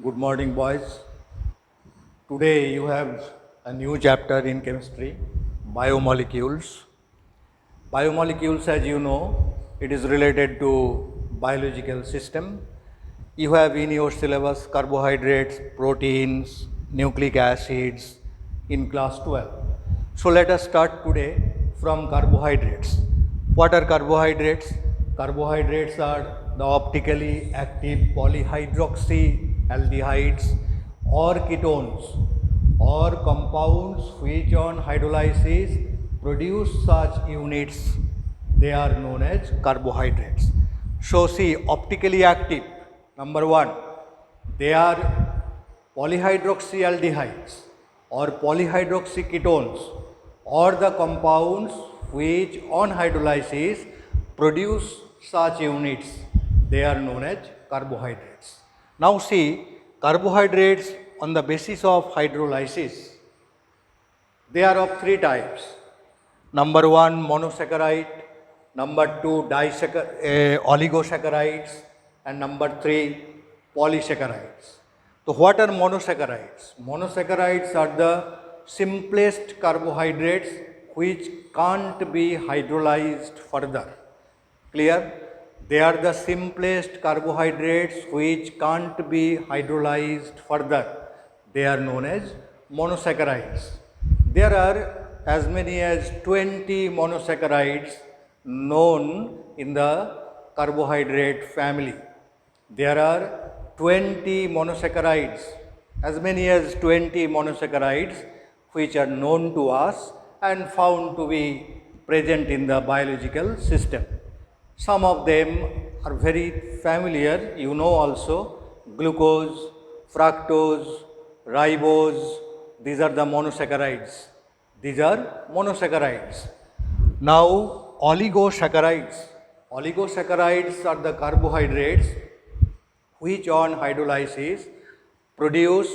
Good morning, boys. Today you have a new chapter in chemistry, biomolecules. Biomolecules, as you know, it is related to biological system. You have in your syllabus carbohydrates, proteins, nucleic acids in class 12. So let us start today from carbohydrates. What are carbohydrates? Carbohydrates are the optically active polyhydroxy aldehydes or ketones or compounds which on hydrolysis produce such units. They are known as carbohydrates. So see, optically active, number one, they are polyhydroxyaldehydes or polyhydroxyketones or the compounds which on hydrolysis produce such units. They are known as carbohydrates. Now see, carbohydrates on the basis of hydrolysis, they are of three types. Number one, monosaccharide. Number two, oligosaccharides. And number three, polysaccharides. So what are monosaccharides? Monosaccharides are the simplest carbohydrates which can't be hydrolyzed further. Clear? They are the simplest carbohydrates which can't be hydrolyzed further. They are known as monosaccharides. There are as many as 20 monosaccharides known in the carbohydrate family. There are 20 monosaccharides, as many as 20 monosaccharides which are known to us and found to be present in the biological system. Some of them are very familiar, you know also, glucose, fructose, ribose, these are the monosaccharides. These are monosaccharides. Now, oligosaccharides. Oligosaccharides are the carbohydrates which on hydrolysis produce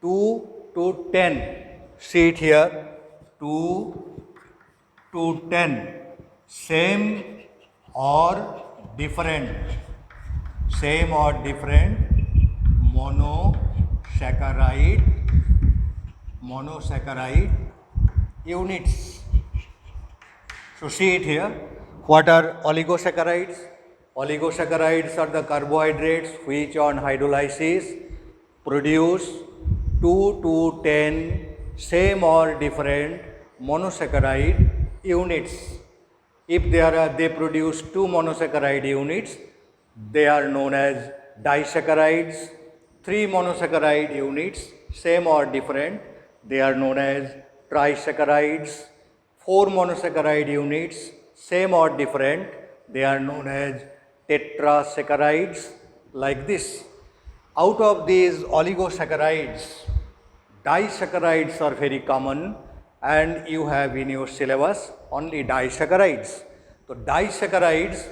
2 to 10. See it here, 2 to 10. Same or different monosaccharide units. So see it here. What are oligosaccharides? Oligosaccharides are the carbohydrates which on hydrolysis produce 2 to 10 same or different monosaccharide units. If they produce 2 monosaccharide units, they are known as disaccharides. 3 monosaccharide units, same or different, they are known as trisaccharides. 4 monosaccharide units, same or different, they are known as tetrasaccharides, like this. Out of these oligosaccharides, disaccharides are very common and you have in your syllabus only disaccharides. So disaccharides,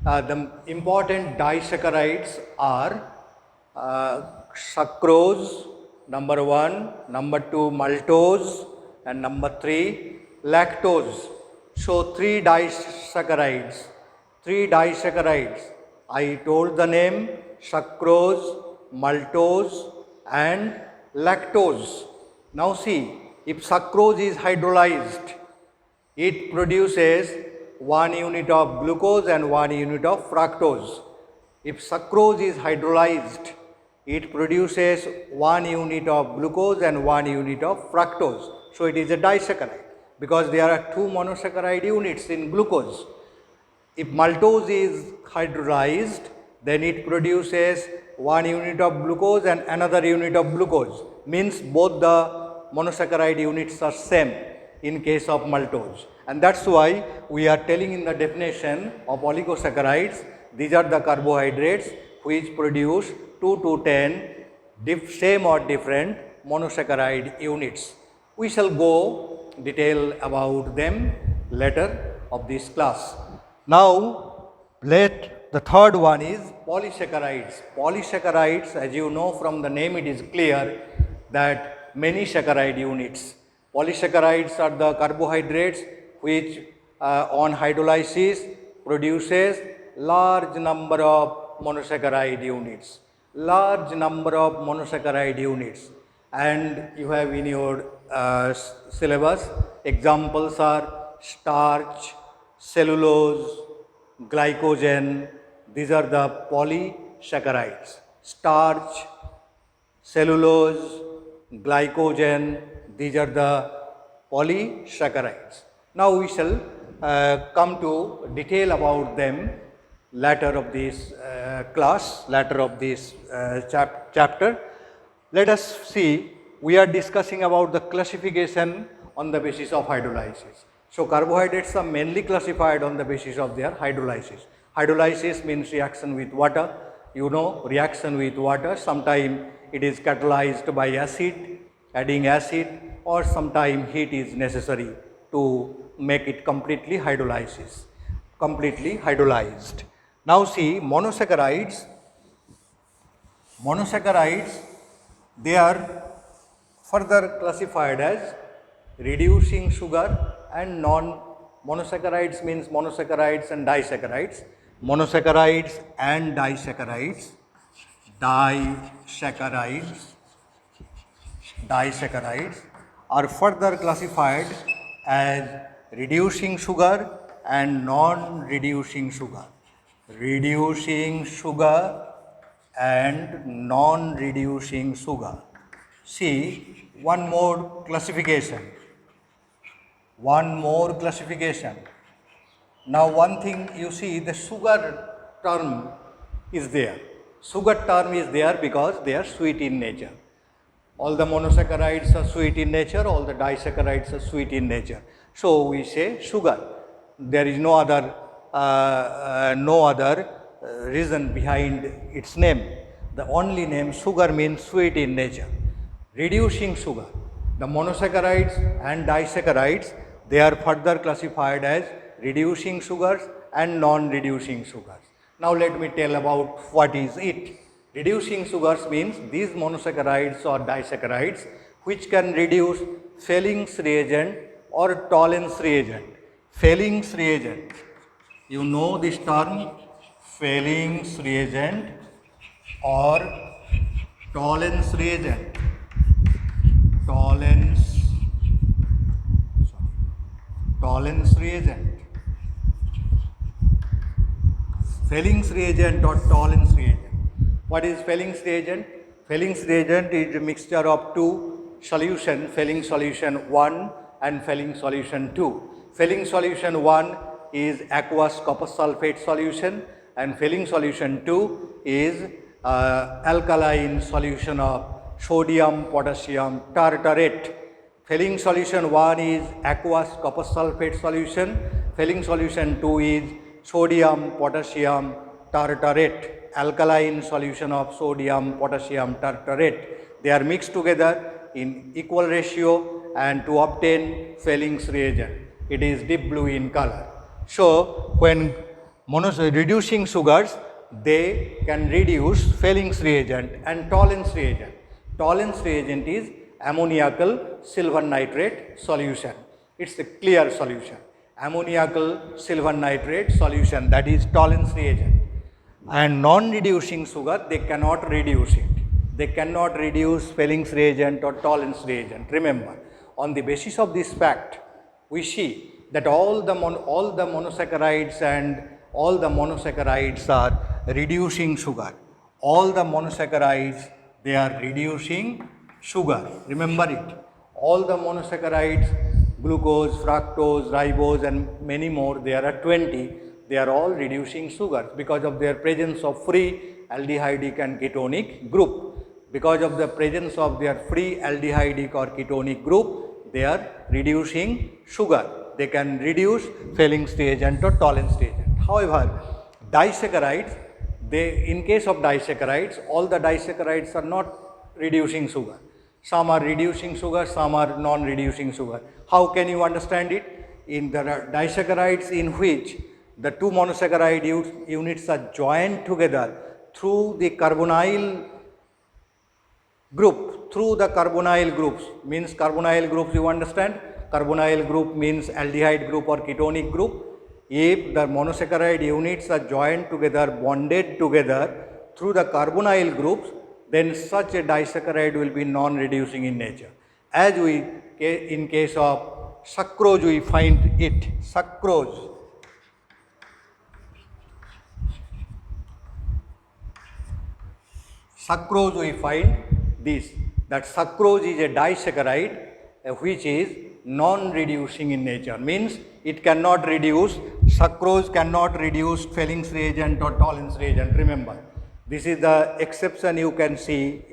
the important disaccharides are sucrose, number one, number two, maltose, and number three, lactose. So three disaccharides. I told the name sucrose, maltose, and lactose. Now see, if sucrose is hydrolyzed, it produces 1 unit of glucose and 1 unit of fructose. If sucrose is hydrolyzed, it produces 1 unit of glucose and 1 unit of fructose. So it is a disaccharide because there are 2 monosaccharide units in glucose. If maltose is hydrolyzed, then it produces 1 unit of glucose and another unit of glucose. Means both the monosaccharide units are same in case of maltose. And that's why we are telling in the definition of oligosaccharides, these are the carbohydrates which produce 2 to 10 same or different monosaccharide units. We shall go detail about them later of this class. Now, the third one is polysaccharides. Polysaccharides, as you know from the name, it is clear that many saccharide units. Polysaccharides are the carbohydrates which on hydrolysis produces large number of monosaccharide units. large number of monosaccharide units, and you have in your syllabus examples are starch, cellulose, glycogen. These are the polysaccharides. Starch, cellulose, glycogen, these are the polysaccharides. Now we shall come to detail about them later of this class, later of this chapter. Let us see, we are discussing about the classification on the basis of hydrolysis. So carbohydrates are mainly classified on the basis of their hydrolysis. Hydrolysis means reaction with water. You know, reaction with water, sometimes it is catalyzed by acid, adding acid, or sometimes heat is necessary to make it completely hydrolyzed. Now see, monosaccharides, they are further classified as reducing sugar and non-monosaccharides means monosaccharides and disaccharides. Monosaccharides and disaccharides are further classified as reducing sugar and non-reducing sugar. Reducing sugar and non-reducing sugar. See, one more classification. Now one thing you see, the sugar term is there. Sugar term is there because they are sweet in nature. All the monosaccharides are sweet in nature, all the disaccharides are sweet in nature. So we say sugar. There is no other reason behind its name. The only name sugar means sweet in nature. Reducing sugar. The monosaccharides and disaccharides, they are further classified as reducing sugars and non-reducing sugars. Now let me tell about what is it. Reducing sugars means these monosaccharides or disaccharides which can reduce Fehling's reagent or Tollens reagent. Fehling's reagent, you know this term, Fehling's reagent or Tollens reagent. Tollens reagent. Fehling's reagent or Tollens reagent. What is Fehling's reagent? Fehling's reagent is a mixture of two solutions, Fehling solution 1 and Fehling solution 2. Fehling solution 1 is aqueous copper sulfate solution and Fehling solution 2 is alkaline solution of sodium potassium tartarate. Fehling solution 1 is aqueous copper sulfate solution, Fehling solution 2 is sodium potassium tartarate, alkaline solution of sodium potassium tartarate. They are mixed together in equal ratio and to obtain Fehling's reagent. It is deep blue in color. So when reducing sugars, they can reduce Fehling's reagent and Tollens reagent. Tollens reagent is ammoniacal silver nitrate solution. It's a clear solution. Ammoniacal silver nitrate solution, that is Tollens reagent. And non-reducing sugar, they cannot reduce it. They cannot reduce Fehling's reagent or Tollens reagent. Remember, on the basis of this fact, we see that all the monosaccharides and all the monosaccharides are reducing sugar. All the monosaccharides, they are reducing sugar. Remember it. All the monosaccharides, glucose, fructose, ribose and many more, there are 20. They are all reducing sugars because of their presence of free aldehydic and ketonic group. Because of the presence of their free aldehydic or ketonic group, they are reducing sugar. They can reduce Fehling's reagent or Tollens reagent. However, disaccharides, in case of disaccharides, all the disaccharides are not reducing sugar. Some are reducing sugar, some are non-reducing sugar. How can you understand it? In the disaccharides in which the two monosaccharide units are joined together through the carbonyl group, means carbonyl groups, you understand? Carbonyl group means aldehyde group or ketonic group. If the monosaccharide units are joined together, bonded together through the carbonyl groups, then such a disaccharide will be non-reducing in nature. As we, in case of sucrose, we find it, sucrose. Sucrose we find this, that sucrose is a disaccharide which is non-reducing in nature, means it cannot reduce, sucrose cannot reduce Fellings reagent or Tollens reagent, remember. This is the exception you can see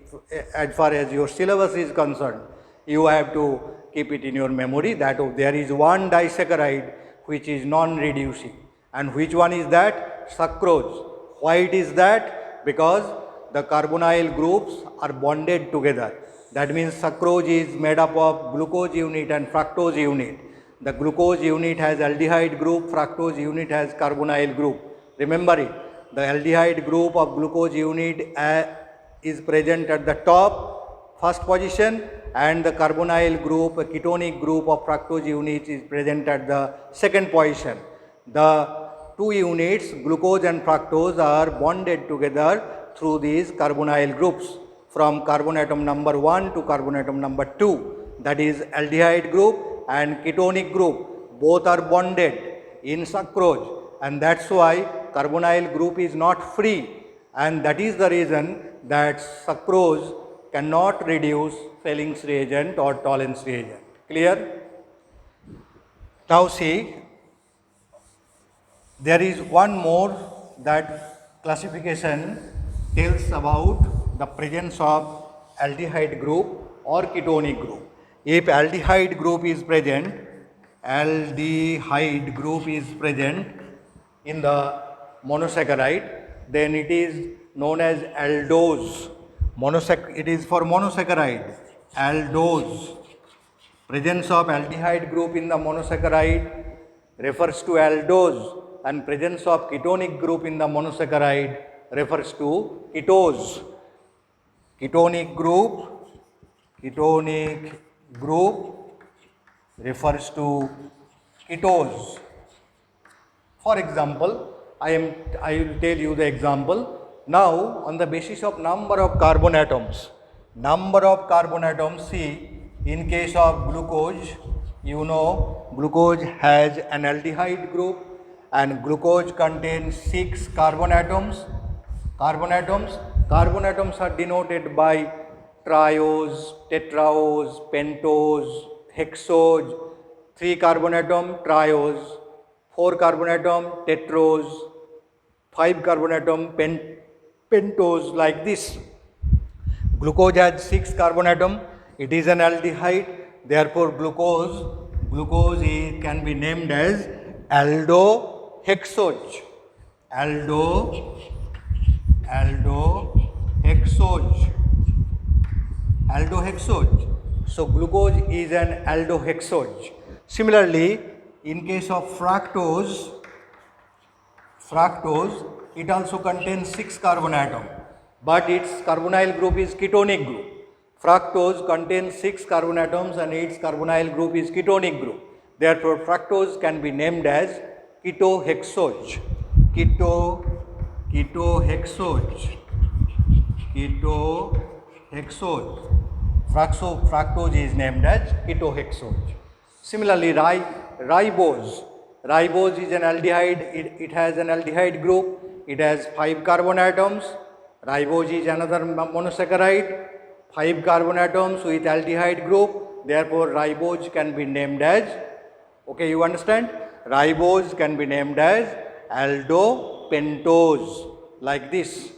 as far as your syllabus is concerned. You have to keep it in your memory that there is one disaccharide which is non-reducing. And which one is that? Sucrose. Why it is that? Because the carbonyl groups are bonded together. That means sucrose is made up of glucose unit and fructose unit. The glucose unit has aldehyde group, fructose unit has carbonyl group. Remember it. The aldehyde group of glucose unit is present at the top, first position, and the carbonyl group, a ketonic group of fructose unit is present at the second position. The two units, glucose and fructose, are bonded together through these carbonyl groups from carbon atom number 1 to carbon atom number 2, that is aldehyde group and ketonic group, both are bonded in sucrose, and that's why carbonyl group is not free, and that is the reason that sucrose cannot reduce Fellings reagent or Tollens reagent. Clear? Now see, there is one more that classification tells about the presence of aldehyde group or ketonic group. If aldehyde group is present in the monosaccharide, then it is known as aldose. It is for monosaccharide, aldose. Presence of aldehyde group in the monosaccharide refers to aldose, and presence of ketonic group in the monosaccharide refers to ketose. Ketonic group refers to ketose. For example, I will tell you the example. Now, on the basis of number of carbon atoms, see, in case of glucose, you know, glucose has an aldehyde group, and glucose contains 6 carbon atoms. Carbon atoms are denoted by triose, tetraose, pentose, hexose, 3 carbon atom, triose, 4 carbon atom, tetrose, 5 carbon atom, pentose, like this. Glucose has 6 carbon atom, it is an aldehyde, therefore glucose can be named as aldohexose. Aldohexose. So glucose is an aldohexose. Similarly, in case of fructose, it also contains 6 carbon atom, but its carbonyl group is ketonic group. Fructose contains 6 carbon atoms and its carbonyl group is ketonic group. Therefore, fructose can be named as ketohexose. Fructose is named as ketohexose. Similarly, ribose. Ribose is an aldehyde, it has an aldehyde group, it has 5 carbon atoms. Ribose is another monosaccharide, 5 carbon atoms with aldehyde group, therefore ribose can be named as, okay, you understand? Ribose can be named as aldopentose, like this.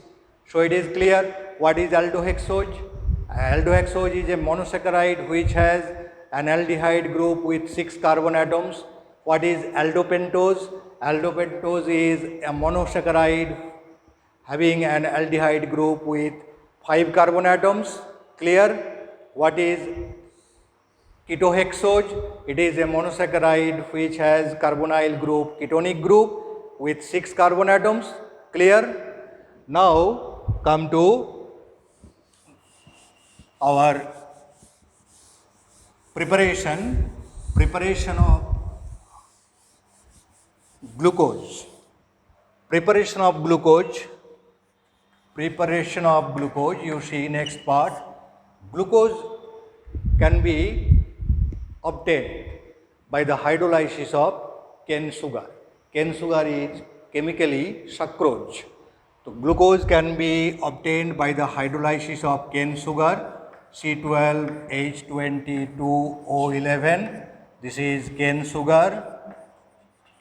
So it is clear what is aldohexose. Aldohexose is a monosaccharide which has an aldehyde group with 6 carbon atoms. What is aldopentose? Aldopentose is a monosaccharide having an aldehyde group with 5 carbon atoms. Clear? What is ketohexose? It is a monosaccharide which has carbonyl group, ketonic group with 6 carbon atoms. Clear? Now come to our preparation of glucose. Preparation of glucose preparation of glucose, you see next part. Glucose can be obtained by the hydrolysis of cane sugar. Cane sugar is chemically sucrose. So glucose can be obtained by the hydrolysis of cane sugar, C12H22O11. This is cane sugar.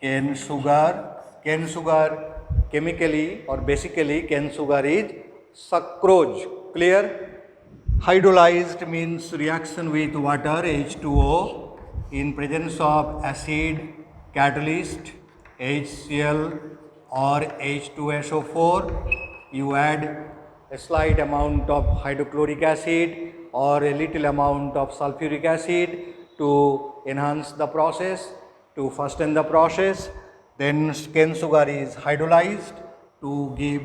Cane sugar chemically or basically cane sugar is sucrose. Clear? Hydrolyzed means reaction with water H2O in presence of acid catalyst HCl or H2SO4. You add a slight amount of hydrochloric acid or a little amount of sulfuric acid to enhance the process, to fasten the process. Then cane sugar is hydrolyzed to give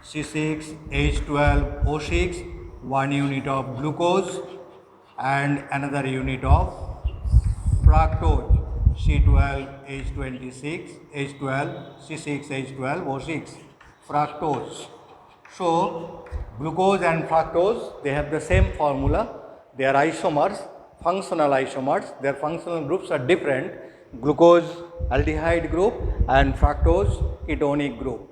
C6H12O6, 1 unit of glucose and another unit of fructose, C12H26, H12, C6H12O6, fructose. So, glucose and fructose, they have the same formula. They are isomers, functional isomers. Their functional groups are different. Glucose aldehyde group and fructose ketonic group.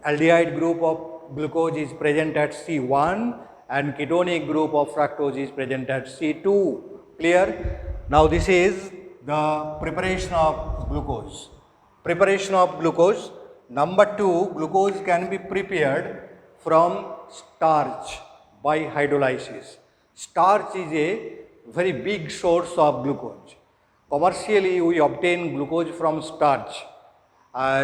Aldehyde group of glucose is present at C1 and ketonic group of fructose is present at C2. Clear? Now this is the preparation of glucose. Preparation of glucose. Number 2, glucose can be prepared from starch by hydrolysis. Starch is a very big source of glucose. Commercially, we obtain glucose from starch.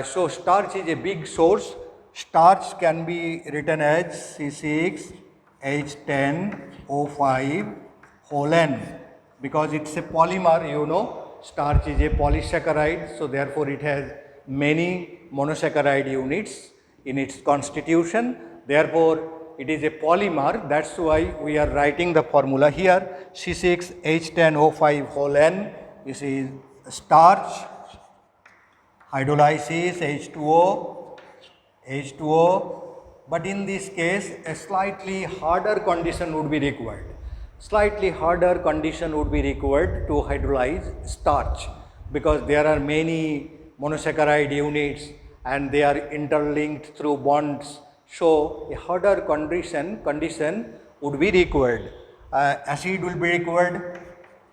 So starch is a big source. Starch can be written as C6H10O5 whole N because it's a polymer, you know. Starch is a polysaccharide, so therefore it has many monosaccharide units in its constitution. Therefore, it is a polymer. That's why we are writing the formula here. C6H10O5 whole N. This is starch, hydrolysis, H2O. But in this case, a slightly harder condition would be required. Slightly harder condition would be required to hydrolyze starch because there are many monosaccharide units and they are interlinked through bonds. So, a harder condition would be required. Acid will be required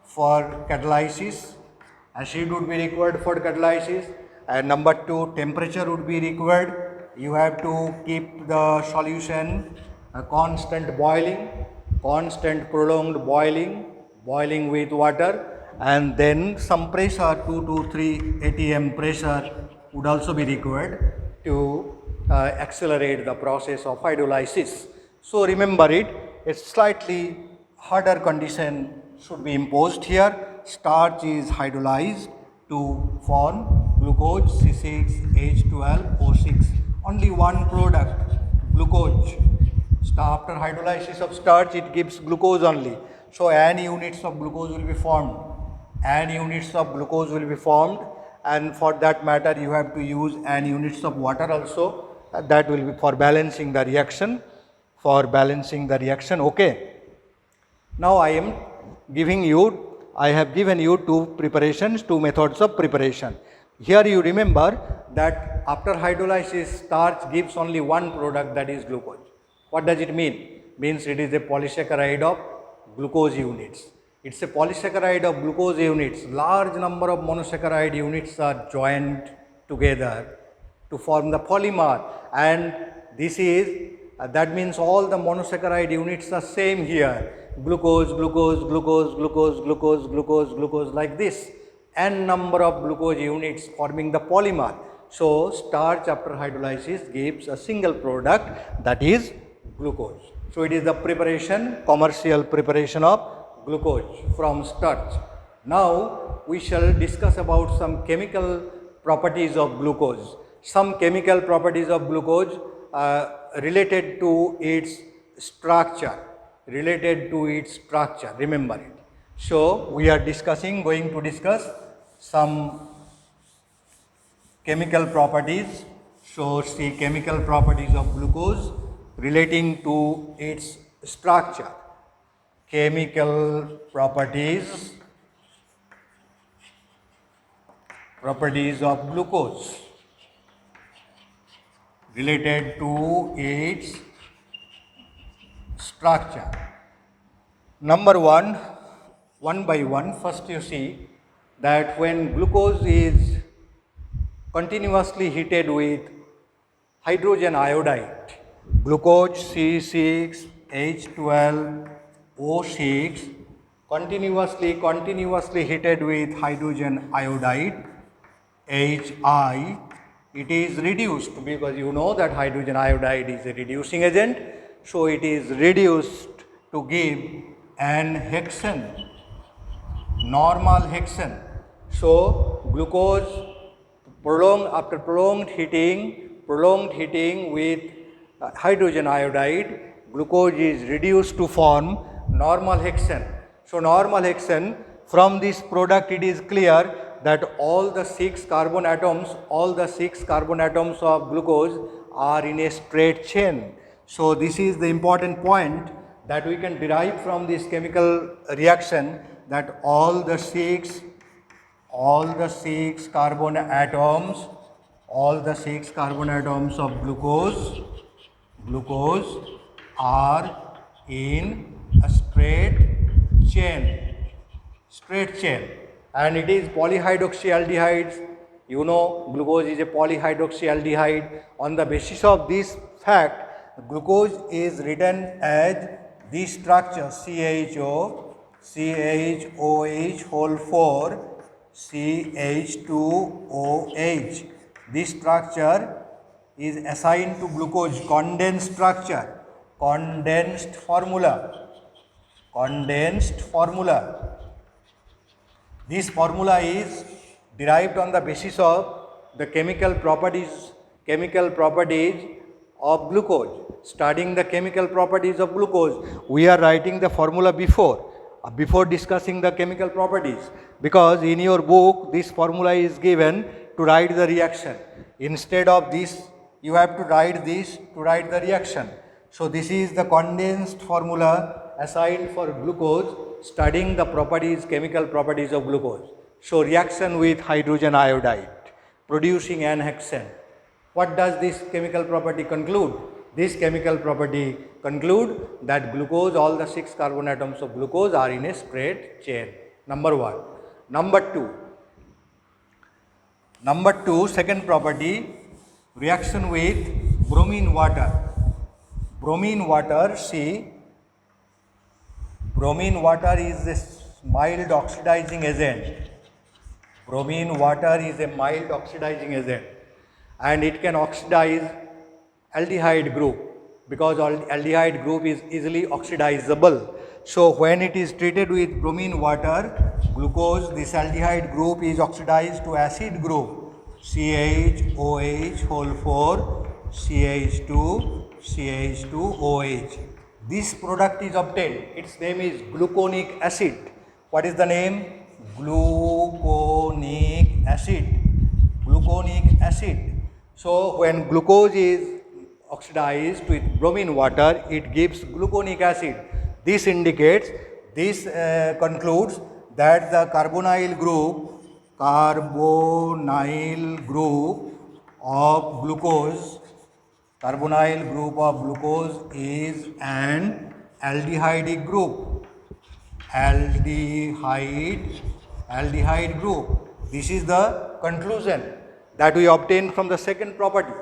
for catalysis. Acid would be required for catalysis. And number 2, temperature would be required. You have to keep the solution constant boiling, constant prolonged boiling with water, and then some pressure, 2 to 3 atm pressure would also be required to accelerate the process of hydrolysis. So remember it, a slightly harder condition should be imposed here. Starch is hydrolyzed to form glucose C6H12O6. Only one product, glucose. After hydrolysis of starch, it gives glucose only. So n units of glucose will be formed. N units of glucose will be formed, and for that matter, you have to use n units of water also. That will be for balancing the reaction. Okay. Now I have given you two methods of preparation. Here you remember that after hydrolysis, starch gives only one product, that is glucose. What does it mean? Means it is a polysaccharide of glucose units. It's a polysaccharide of glucose units. Large number of monosaccharide units are joined together to form the polymer, and this is that means all the monosaccharide units are same here. Glucose, like this. N number of glucose units forming the polymer. So starch after hydrolysis gives a single product, that is glucose. So it is the commercial preparation of glucose from starch. Now we shall discuss about some chemical properties of glucose. Some chemical properties of glucose related to its structure. Remember it. So we are going to discuss some chemical properties. So see chemical properties of glucose. relating to its structure. Chemical properties of glucose related to its structure. Number one by one, first you see that when glucose is continuously heated with hydrogen iodide, glucose C6H12O6, continuously heated with hydrogen iodide, Hi, it is reduced, because you know that hydrogen iodide is a reducing agent, so it is reduced to give an hexane, normal hexane. So glucose after prolonged heating with hydrogen iodide, glucose is reduced to form normal hexane. So normal hexane, from this product it is clear that all the six carbon atoms of glucose are in a straight chain. So this is the important point that we can derive from this chemical reaction, that all the six carbon atoms of glucose are in a straight chain, and it is polyhydroxyaldehydes. You know, glucose is a polyhydroxyaldehyde. On the basis of this fact, glucose is written as this structure, CHOH whole 4 CH2OH. This structure is assigned to glucose, condensed structure, condensed formula. This formula is derived on the basis of the chemical properties of glucose. Studying the chemical properties of glucose, we are writing the formula before discussing the chemical properties, because in your book this formula is given to write the reaction. Instead of this, you have to write this to write the reaction. So this is the condensed formula assigned for glucose, studying the chemical properties of glucose. So reaction with hydrogen iodide, producing an hexane. What does this chemical property conclude? This chemical property conclude that glucose, all the six carbon atoms of glucose are in a straight chain. Number one. Number two, second property, reaction with bromine water. Bromine water is a mild oxidizing agent. And it can oxidize aldehyde group, because aldehyde group is easily oxidizable. So when it is treated with bromine water, glucose, this aldehyde group is oxidized to acid group, CHOH whole 4 CH2OH. This product is obtained. Its name is gluconic acid. What is the name? Gluconic acid. So when glucose is oxidized with bromine water, it gives gluconic acid. This concludes that the carbonyl group of glucose is an aldehyde group. Aldehyde group. This is the conclusion that we obtain from the second property.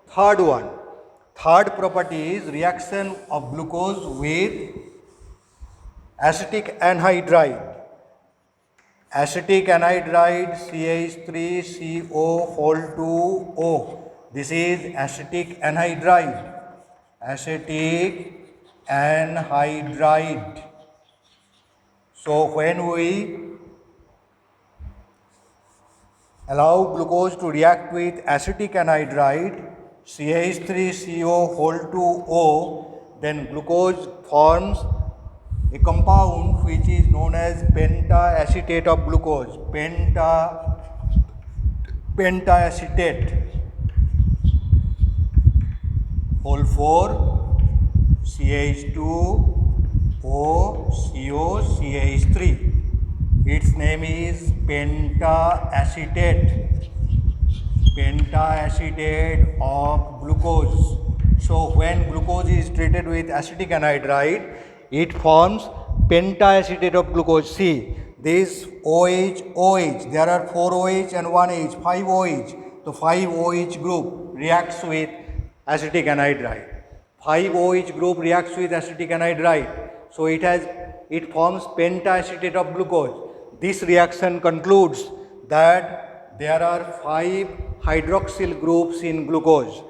Third property is reaction of glucose with acetic anhydride. CH3CO whole 2O. This is acetic anhydride. So when we allow glucose to react with acetic anhydride, CH3CO whole 2O, then glucose forms a compound which is known as pentacetate of glucose. Pentacetate whole 4 CH2O CO CH3. Its name is pentaacetate. Pentaacetate of glucose. So when glucose is treated with acetic anhydride, it forms pentaacetate of glucose. See, this OH, there are 4 OH and 1 H, 5 OH. So 5 OH group reacts with acetic anhydride. 5 OH group reacts with acetic anhydride. So it forms pentaacetate of glucose. This reaction concludes that there are 5 hydroxyl groups in glucose.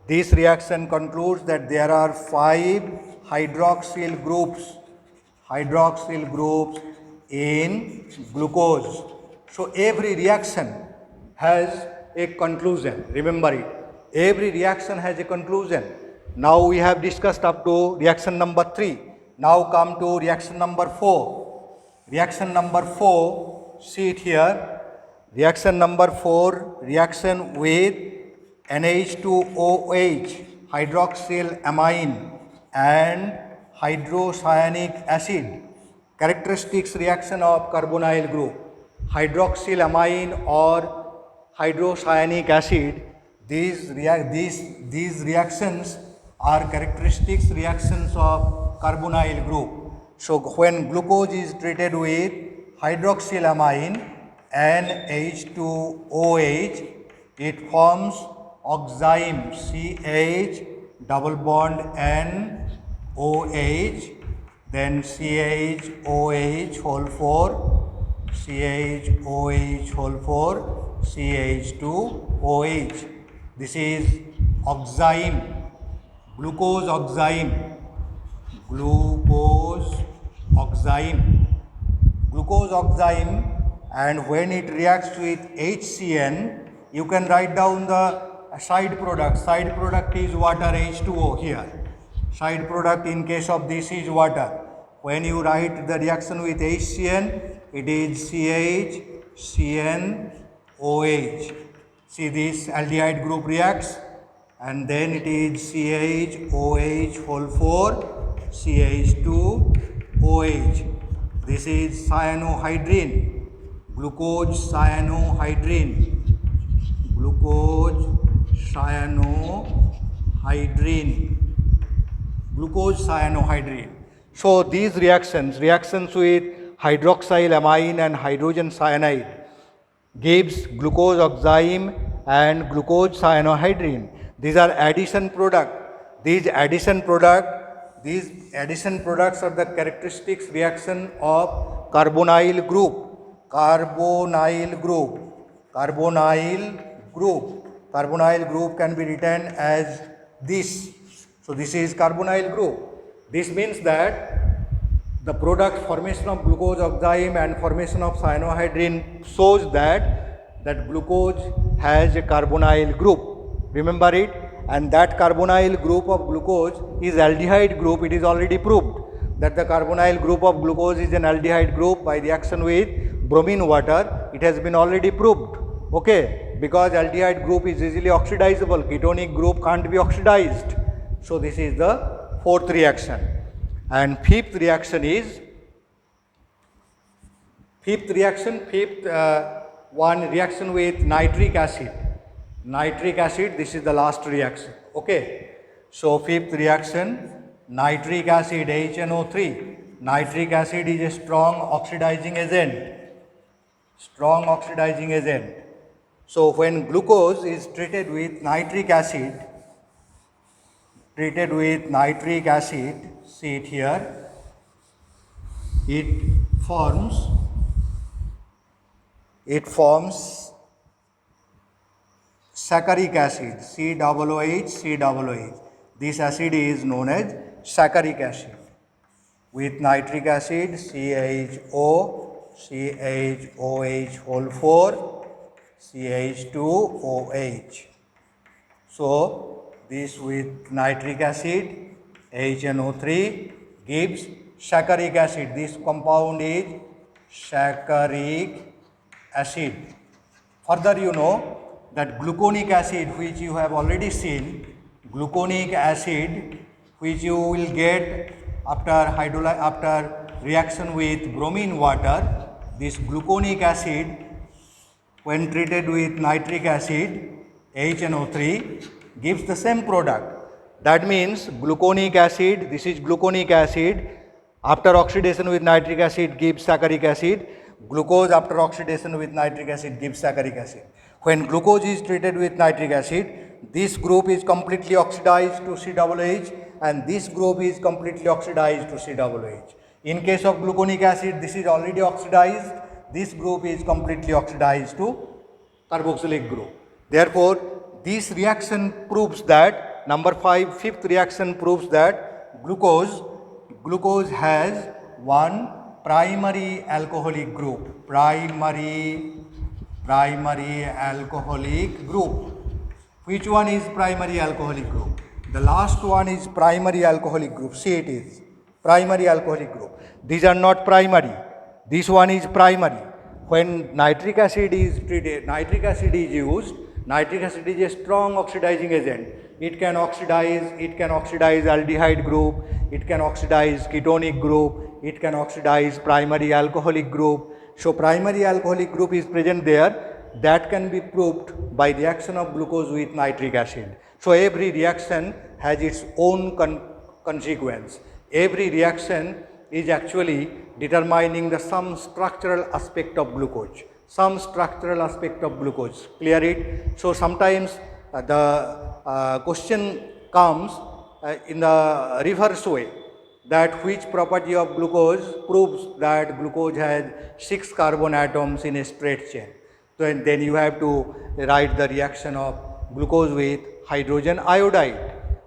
This reaction concludes that there are 5 hydroxyl groups in glucose. So every reaction has a conclusion. Remember it. Every reaction has a conclusion. Now we have discussed up to reaction number 3. Now come to reaction number 4. Reaction number 4, see it here. Reaction number 4, reaction with NH2OH, hydroxyl amine and hydrocyanic acid. Characteristics reaction of carbonyl group. Hydroxyl amine or hydrocyanic acid, these reactions are characteristics reactions of carbonyl group. So when glucose is treated with hydroxylamine NH2OH, it forms oxime CH double bond NOH, then CHOH whole 4, CHOH whole 4, CH2OH. This is oxime, glucose oxime. Glucose oxime, and when it reacts with HCN, you can write down the side product. Side product is water H2O here. Side product in case of this is water. When you write the reaction with HCN, it is CHCNOH. See, this aldehyde group reacts, and then it is CHOH whole 4, CH2OH. This is cyanohydrin, glucose cyanohydrin. So these reactions with hydroxyl amine and hydrogen cyanide gives glucose oxime and glucose cyanohydrin. These are addition product. These addition products are the characteristics reaction of carbonyl group. Carbonyl group can be written as this. So this is carbonyl group. This means that the product formation of glucose oxime and formation of cyanohydrin shows that glucose has a carbonyl group. Remember it. And that carbonyl group of glucose is aldehyde group. It is already proved that the carbonyl group of glucose is an aldehyde group by reaction with bromine water. It has been already proved. Okay, because aldehyde group is easily oxidizable. Ketonic group can't be oxidized. So this is the fourth reaction. And fifth reaction, one reaction with nitric acid. Nitric acid, this is the last reaction. Okay. So fifth reaction, nitric acid HNO3. Nitric acid is a strong oxidizing agent. So when glucose is treated with nitric acid, see it here, it forms saccharic acid, COOH. This acid is known as saccharic acid. With nitric acid, CHOH whole 4, CH2OH. So this with nitric acid, HNO3 gives saccharic acid. This compound is saccharic acid. Further, you know that gluconic acid, which you have already seen, gluconic acid which you will get after reaction with bromine water. This gluconic acid, when treated with nitric acid, HNO3, gives the same product. That means gluconic acid, this is gluconic acid, after oxidation with nitric acid gives saccharic acid. Glucose after oxidation with nitric acid gives saccharic acid. When glucose is treated with nitric acid, this group is completely oxidized to COOH and this group is completely oxidized to COOH. In case of gluconic acid, this is already oxidized, this group is completely oxidized to carboxylic group. Therefore, this reaction proves that, number 5, fifth reaction proves that glucose has one primary alcoholic group, primary alcoholic group. Which one is primary alcoholic group? The last one is primary alcoholic group. See, it is primary alcoholic group. These are not primary. This one is primary. When nitric acid is treated, nitric acid is used. Nitric acid is a strong oxidizing agent. It can oxidize aldehyde group, it can oxidize ketonic group, it can oxidize primary alcoholic group. So primary alcoholic group is present there. That can be proved by reaction of glucose with nitric acid. So every reaction has its own consequence. Every reaction is actually determining some structural aspect of glucose. Clear it? So sometimes the question comes in the reverse way, that which property of glucose proves that glucose has 6 carbon atoms in a straight chain. So then you have to write the reaction of glucose with hydrogen iodide.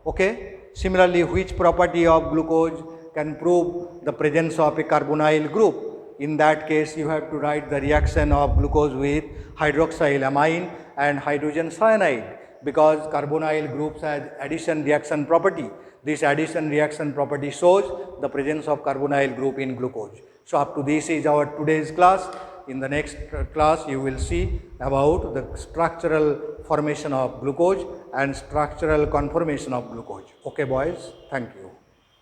Okay? Similarly, which property of glucose can prove the presence of a carbonyl group? In that case, you have to write the reaction of glucose with hydroxylamine and hydrogen cyanide, because carbonyl groups has addition reaction property. This addition reaction property shows the presence of carbonyl group in glucose. So up to this is our today's class. In the next class, you will see about the structural formation of glucose and structural conformation of glucose. Okay, boys? Thank you.